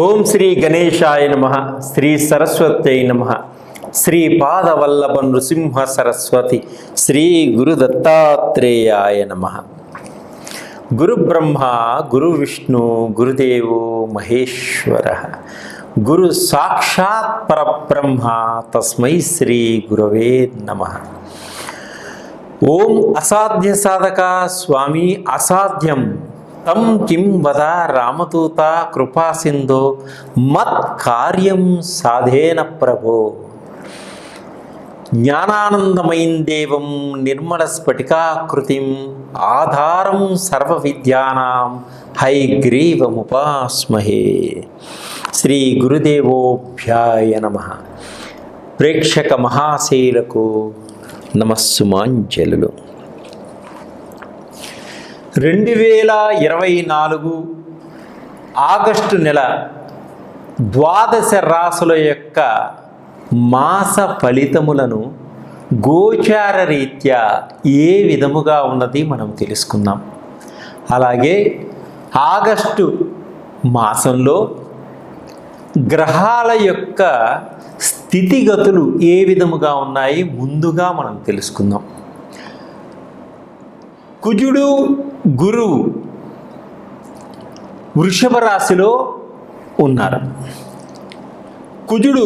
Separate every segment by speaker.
Speaker 1: ఓం శ్రీ గణేశాయ నమః. శ్రీ సరస్వత్యై నమః. శ్రీ పాదవల్లభ నృసింహ సరస్వతి శ్రీ గురు దత్తాత్రేయాయ నమః. గురు బ్రహ్మ గురు విష్ణు గురుదేవో మహేశ్వర గురు సాక్షాత్ పరబ్రహ్మ తస్మై శ్రీ గురవే నమః. ఓం అసాధ్య సాధక స్వామి అసాధ్యం తం కిం వద రామదూత కృపా సింధో మత్ కార్యం సాధేన ప్రభో. జ్ఞానానందమయం దేవం నిర్మల స్ఫటికాకృతిం ఆధారం సర్వ విద్యానాం హయగ్రీవముపాస్మహే. శ్రీ గురుదేవోభ్యాయ నమః. ప్రేక్షక మహాశైలకు నమస్సుమాంజలులు. 2024 ఆగస్టు నెల ద్వాదశ రాశుల యొక్క మాస ఫలితములను గోచార రీత్యా ఏ విధముగా ఉన్నది మనం తెలుసుకుందాం. అలాగే ఆగస్టు మాసంలో గ్రహాల యొక్క స్థితిగతులు ఏ విధముగా ఉన్నాయి ముందుగా మనం తెలుసుకుందాం. కుజుడు గురువు వృషభ రాశిలో ఉన్నారు. కుజుడు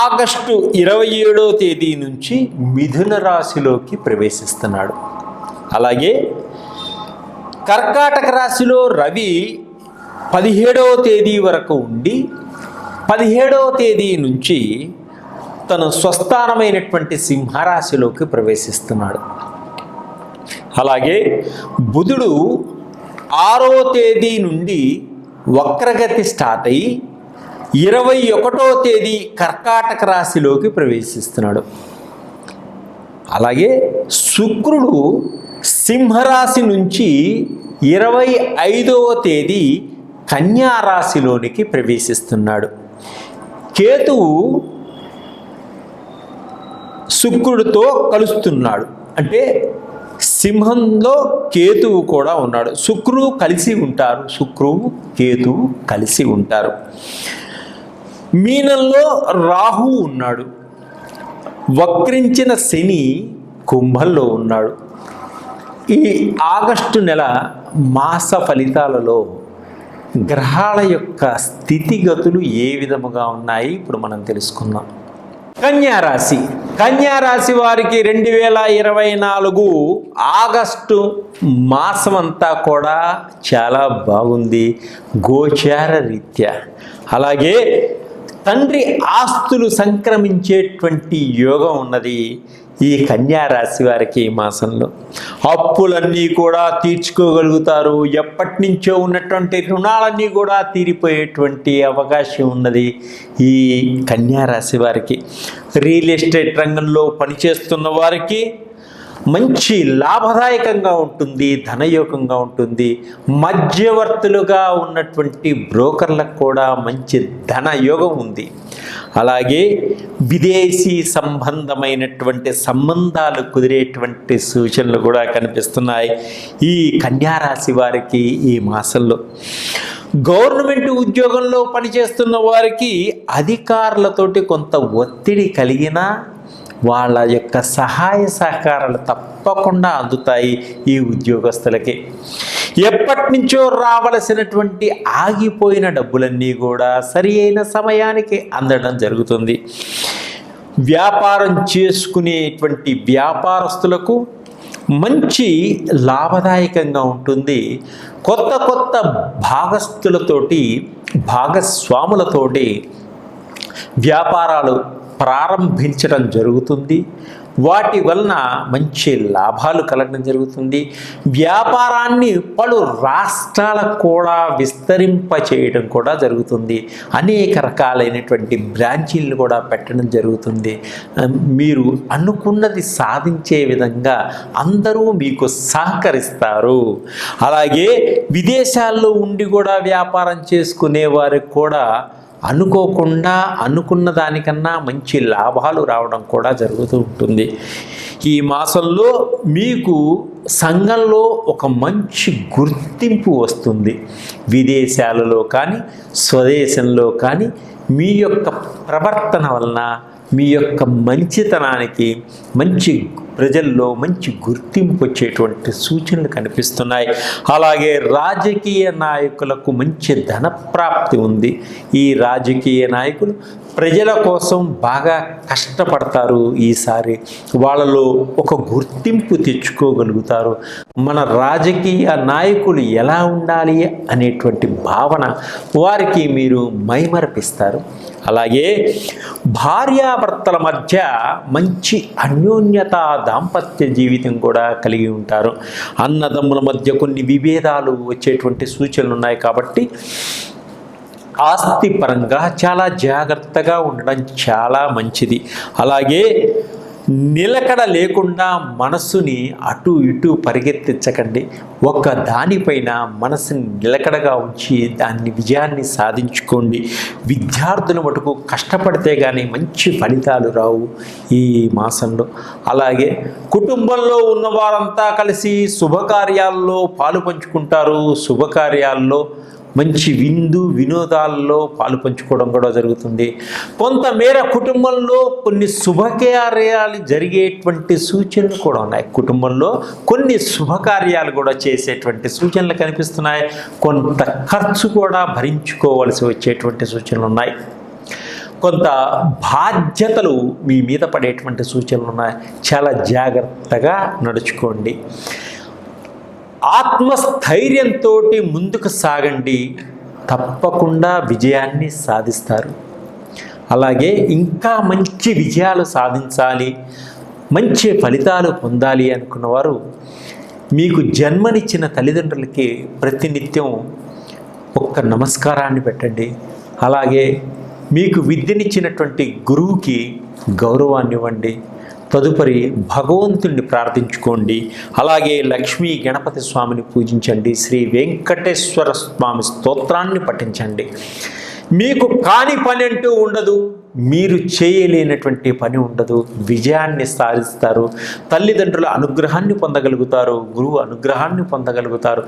Speaker 1: ఆగస్టు 27వ తేదీ నుంచి మిథున రాశిలోకి ప్రవేశిస్తున్నాడు. అలాగే కర్కాటక రాశిలో రవి 17వ తేదీ వరకు ఉండి 17వ తేదీ నుంచి తన స్వస్థానమైనటువంటి సింహరాశిలోకి ప్రవేశిస్తున్నాడు. అలాగే బుధుడు 6వ తేదీ నుండి వక్రగతి స్టార్ట్ అయ్యి 21వ తేదీ కర్కాటక రాశిలోకి ప్రవేశిస్తున్నాడు. అలాగే శుక్రుడు సింహరాశి నుంచి 25వ తేదీ కన్యా రాశిలోనికి ప్రవేశిస్తున్నాడు. కేతువు శుక్రుడితో కలుస్తున్నాడు. అంటే సింహంలో కేతువు కూడా ఉన్నాడు. శుక్రువు కలిసి ఉంటారు. శుక్రువు కేతువు కలిసి ఉంటారు. మీనంలో రాహు ఉన్నాడు. వక్రించిన శని కుంభంలో ఉన్నాడు. ఈ ఆగస్టు నెల మాస ఫలితాలలో గ్రహాల యొక్క స్థితిగతులు ఏ విధముగా ఉన్నాయి ఇప్పుడు మనం తెలుసుకుందాం. కన్యారాశి. కన్యారాశి వారికి 2024 ఆగస్టు మాసం అంతా కూడా చాలా బాగుంది గోచార రీత్యా. అలాగే తండ్రి ఆస్తులు సంక్రమించేటువంటి యోగం ఉన్నది ఈ కన్యారాశి వారికి ఈ మాసంలో. అప్పులన్నీ కూడా తీర్చుకోగలుగుతారు. ఎప్పటి నుంచో ఉన్నటువంటి రుణాలన్నీ కూడా తీరిపోయేటువంటి అవకాశం ఉన్నది ఈ కన్యారాశి వారికి. రియల్ ఎస్టేట్ రంగంలో పనిచేస్తున్న వారికి మంచి లాభదాయకంగా ఉంటుంది, ధనయోగంగా ఉంటుంది. మధ్యవర్తులుగా ఉన్నటువంటి బ్రోకర్లకు కూడా మంచి ధనయోగం ఉంది. అలాగే విదేశీ సంబంధమైనటువంటి సంబంధాలు కుదిరేటువంటి సూచనలు కూడా కనిపిస్తున్నాయి ఈ కన్యారాశి వారికి ఈ మాసంలో. గవర్నమెంట్ ఉద్యోగంలో పనిచేస్తున్న వారికి అధికారులతోటి కొంత ఒత్తిడి కలిగినా వాళ్ళ యొక్క సహాయ సహకారాలు తప్పకుండా అందుతాయి ఈ ఉద్యోగస్తులకి. ఎప్పటి నుంచో రావలసినటువంటి ఆగిపోయిన డబ్బులన్నీ కూడా సరి అయిన సమయానికి అందడం జరుగుతుంది. వ్యాపారం చేసుకునేటువంటి వ్యాపారస్తులకు మంచి లాభదాయకంగా ఉంటుంది. కొత్త కొత్త భాగస్వాములతోటి వ్యాపారాలు ప్రారంభించడం జరుగుతుంది. వాటి వలన మంచి లాభాలు కలగడం జరుగుతుంది. వ్యాపారాన్ని పలు రాష్ట్రాలకు కూడా విస్తరింపచేయడం కూడా జరుగుతుంది. అనేక రకాలైనటువంటి బ్రాంచీలను కూడా పెట్టడం జరుగుతుంది. మీరు అనుకున్నది సాధించే విధంగా అందరూ మీకు సహకరిస్తారు. అలాగే విదేశాల్లో ఉండి కూడా వ్యాపారం చేసుకునే వారికి కూడా అనుకోకుండా అనుకున్న దానికన్నా మంచి లాభాలు రావడం కూడా జరుగుతూ ఉంటుంది. ఈ మాసంలో మీకు సంఘంలో ఒక మంచి గుర్తింపు వస్తుంది. విదేశాలలో కానీ స్వదేశంలో కానీ మీ యొక్క ప్రవర్తన వలన మీ యొక్క మంచితనానికి మంచి ప్రజల్లో మంచి గుర్తింపు వచ్చేటువంటి సూచనలు కనిపిస్తున్నాయి. అలాగే రాజకీయ నాయకులకు మంచి ధనప్రాప్తి ఉంది. ఈ రాజకీయ నాయకులు ప్రజల కోసం బాగా కష్టపడతారు. ఈసారి వాళ్ళలో ఒక గుర్తింపు తెచ్చుకోగలుగుతారు. మన రాజకీయ నాయకులు ఎలా ఉండాలి అనేటువంటి భావన వారికి మీరు మైమరపిస్తారు. అలాగే భార్యాభర్తల మధ్య మంచి అన్యోన్యత దాంపత్య జీవితం కూడా కలిగి ఉంటారు. అన్నదమ్ముల మధ్య కొన్ని విభేదాలు వచ్చేటువంటి సూచనలు ఉన్నాయి. కాబట్టి ఆస్తి పరంగా చాలా జాగ్రత్తగా ఉండడం చాలా మంచిది. అలాగే నిలకడ లేకుండా మనస్సుని అటు ఇటు పరిగెత్తించకండి. ఒక దానిపైన మనసుని నిలకడగా ఉంచి దాన్ని విజయాన్ని సాధించుకోండి. విద్యార్థుల మటుకు కష్టపడితే కానీ మంచి ఫలితాలు రావు ఈ మాసంలో. అలాగే కుటుంబంలో ఉన్నవారంతా కలిసి శుభకార్యాల్లో పాలు పంచుకుంటారు. శుభకార్యాల్లో మంచి వినోదాల్లో పాలు పంచుకోవడం కూడా జరుగుతుంది. కొంతమేర కుటుంబంలో కొన్ని శుభకార్యాలు జరిగేటువంటి సూచనలు కూడా ఉన్నాయి. కుటుంబంలో కొన్ని శుభకార్యాలు కూడా చేసేటువంటి సూచనలు కనిపిస్తున్నాయి. కొంత ఖర్చు కూడా భరించుకోవలసి వచ్చేటువంటి సూచనలు ఉన్నాయి. కొంత బాధ్యతలు మీ మీద పడేటువంటి సూచనలు ఉన్నాయి. చాలా జాగ్రత్తగా నడుచుకోండి. ఆత్మస్థైర్యంతో ముందుకు సాగండి. తప్పకుండా విజయాన్ని సాధిస్తారు. అలాగే ఇంకా మంచి విజయాలు సాధించాలి, మంచి ఫలితాలు పొందాలి అనుకున్నవారు మీకు జన్మనిచ్చిన తల్లిదండ్రులకి ప్రతినిత్యం ఒక్క నమస్కారాన్ని పెట్టండి. అలాగే మీకు విద్యనిచ్చినటువంటి గురువుకి గౌరవాన్ని ఇవ్వండి. తదుపరి భగవంతుణ్ణి ప్రార్థించుకోండి. అలాగే లక్ష్మీ గణపతి స్వామిని పూజించండి. శ్రీ వెంకటేశ్వర స్వామి స్తోత్రాన్ని పఠించండి. మీకు కాని పని అంటూ ఉండదు. మీరు చేయలేనటువంటి పని ఉండదు. విజయాన్ని సాధిస్తారు. తల్లిదండ్రుల అనుగ్రహాన్ని పొందగలుగుతారు. గురువు అనుగ్రహాన్ని పొందగలుగుతారు.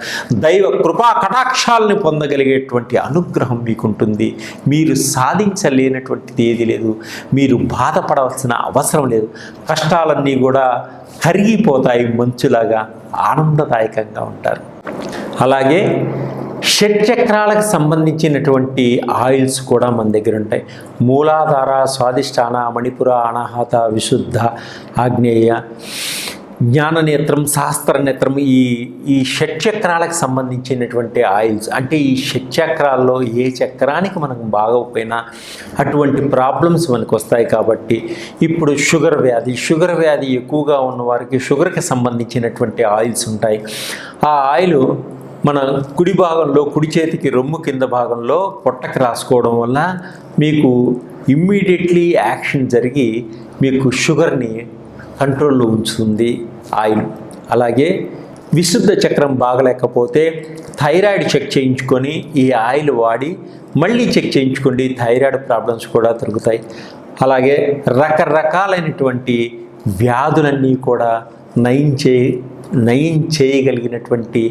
Speaker 1: దైవ కృపా కటాక్షాలని పొందగలిగేటువంటి అనుగ్రహం మీకుంటుంది. మీరు సాధించలేనటువంటిది ఏది లేదు. మీరు బాధపడవలసిన అవసరం లేదు. కష్టాలన్నీ కూడా కరిగిపోతాయి. మంచులాగా ఆనందదాయకంగా ఉంటారు. అలాగే షట్చక్రాలకు సంబంధించినటువంటి ఆయిల్స్ కూడా మన దగ్గర ఉంటాయి. మూలాధార, స్వాదిష్టాన, మణిపుర, అనాహత, విశుద్ధ, ఆగ్నేయ, జ్ఞాననేత్రం, శాస్త్రనేత్రం, ఈ షట్చక్రాలకు సంబంధించినటువంటి ఆయిల్స్. అంటే ఈ షట్చక్రాల్లో ఏ చక్రానికి మనకు బాగోకపోయినా అటువంటి ప్రాబ్లమ్స్ మనకు వస్తాయి. కాబట్టి ఇప్పుడు షుగర్ వ్యాధి ఎక్కువగా ఉన్న వారికి షుగర్కి సంబంధించినటువంటి ఆయిల్స్ ఉంటాయి. ఆ ఆయిల్ మన కుడి భాగంలో, కుడి చేతికి రొమ్ము కింద భాగంలో పొట్టకి రాసుకోవడం వల్ల మీకు ఇమ్మీడియట్లీ యాక్షన్ జరిగి మీకు షుగర్ని కంట్రోల్లో ఉంచుతుంది ఆయిల్. అలాగే విశుద్ధ చక్రం బాగలేకపోతే థైరాయిడ్ చెక్ చేయించుకొని ఈ ఆయిల్ వాడి మళ్ళీ చెక్ చేయించుకోండి. థైరాయిడ్ ప్రాబ్లమ్స్ కూడా దొరుకుతాయి. అలాగే రకరకాలైనటువంటి వ్యాధులన్నీ కూడా నయం చేయగలిగినటువంటి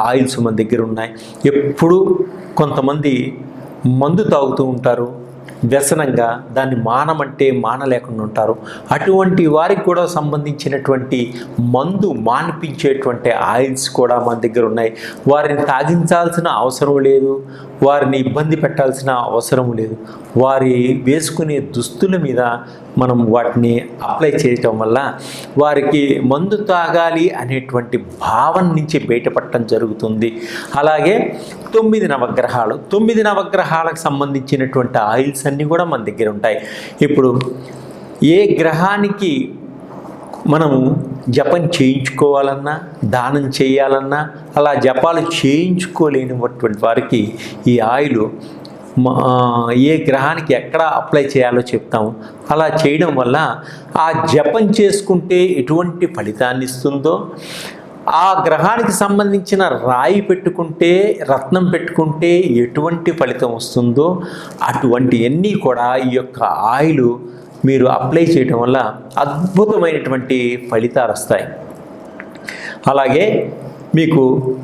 Speaker 1: ఆయిల్స్ మన దగ్గర ఉన్నాయి. ఎప్పుడు కొంతమంది మందు తాగుతూ ఉంటారు. వ్యసనంగా దాన్ని మానమంటే మానలేకుండా ఉంటారు. అటువంటి వారికి కూడా సంబంధించినటువంటి మందు మానిపించేటువంటి ఆయిల్స్ కూడా మన దగ్గర ఉన్నాయి. వారిని తాగించాల్సిన అవసరం లేదు. వారిని ఇబ్బంది పెట్టాల్సిన అవసరం లేదు. వారి వేసుకునే దుస్తుల మీద మనం వాటిని అప్లై చేయటం వల్ల వారికి మందు తాగాలి అనేటువంటి భావన నుంచి బయటపడటం జరుగుతుంది. అలాగే 9 నవగ్రహాలకు సంబంధించినటువంటి ఆయిల్స్ అన్నీ కూడా మన దగ్గర ఉంటాయి. ఇప్పుడు ఏ గ్రహానికి మనము జపం చేయించుకోవాలన్నా, దానం చేయాలన్నా, అలా జపాలు చేయించుకోలేనిటువంటి వారికి ఈ ఆయిల్ ఏ గ్రహానికి ఎక్కడ అప్లై చేయాలో చెప్తాము. అలా చేయడం వల్ల ఆ జపం చేసుకుంటే ఎటువంటి ఫలితాన్ని ఇస్తుందో, ఆ గ్రహానికి సంబంధించిన రాయి పెట్టుకుంటే, రత్నం పెట్టుకుంటే ఎటువంటి ఫలితం వస్తుందో అటువంటివన్నీ కూడా ఈ యొక్క ఆయిల్ మీరు అప్లై చేయడం వల్ల అద్భుతమైనటువంటి ఫలితాలు వస్తాయి. అలాగే మీకు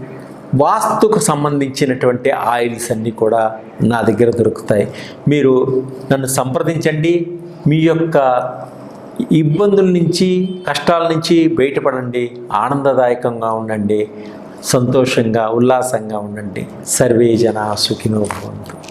Speaker 1: వాస్తుకు సంబంధించినటువంటి ఆయిల్స్ అన్నీ కూడా నా దగ్గర దొరుకుతాయి. మీరు నన్ను సంప్రదించండి. మీ యొక్క ఇబ్బందుల నుంచి, కష్టాల నుంచి బయటపడండి. ఆనందదాయకంగా ఉండండి. సంతోషంగా, ఉల్లాసంగా ఉండండి. సర్వే జనా సుఖినో భవంతు.